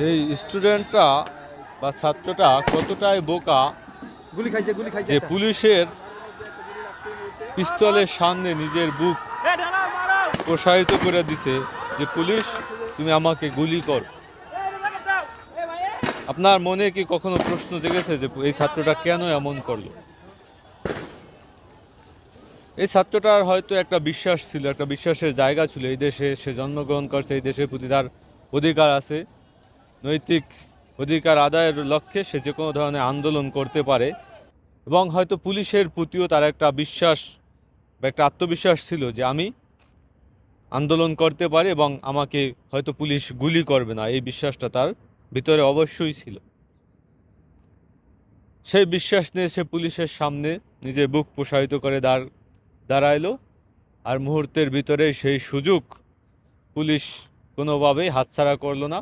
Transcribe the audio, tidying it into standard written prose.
এই স্টুডেন্টটা বা ছাত্রটা কতটাই বোকা যে পুলিশের পিস্তলের সামনে নিজের বুক প্রসারিত করে দিছে যে পুলিশ তুমি আমাকে গুলি কর। আপনার মনে কি কখনো প্রশ্ন জেগেছে যে এই ছাত্রটা কেন এমন করলো? এই ছাত্রটার হয়তো একটা বিশ্বাস ছিল, একটা বিশ্বাসের জায়গা ছিল। এই দেশে সে জন্মগ্রহণ করছে, এই দেশের প্রতি তার অধিকার আছে। নৈতিক অধিকার আদায়ের লক্ষ্যে সে যে কোনো ধরনের আন্দোলন করতে পারে এবং হয়তো পুলিশের প্রতিও তার একটা বিশ্বাস বা একটা আত্মবিশ্বাস ছিল যে আমি আন্দোলন করতে পারি এবং আমাকে হয়তো পুলিশ গুলি করবে না। এই বিশ্বাসটা তার ভিতরে অবশ্যই ছিল। সেই বিশ্বাস নিয়ে সে পুলিশের সামনে নিজের বুক প্রসারিত করে দাঁড়াইলো। আর মুহূর্তের ভিতরে সেই সুযোগ পুলিশ কোনোভাবেই হাতছাড়া করলো না।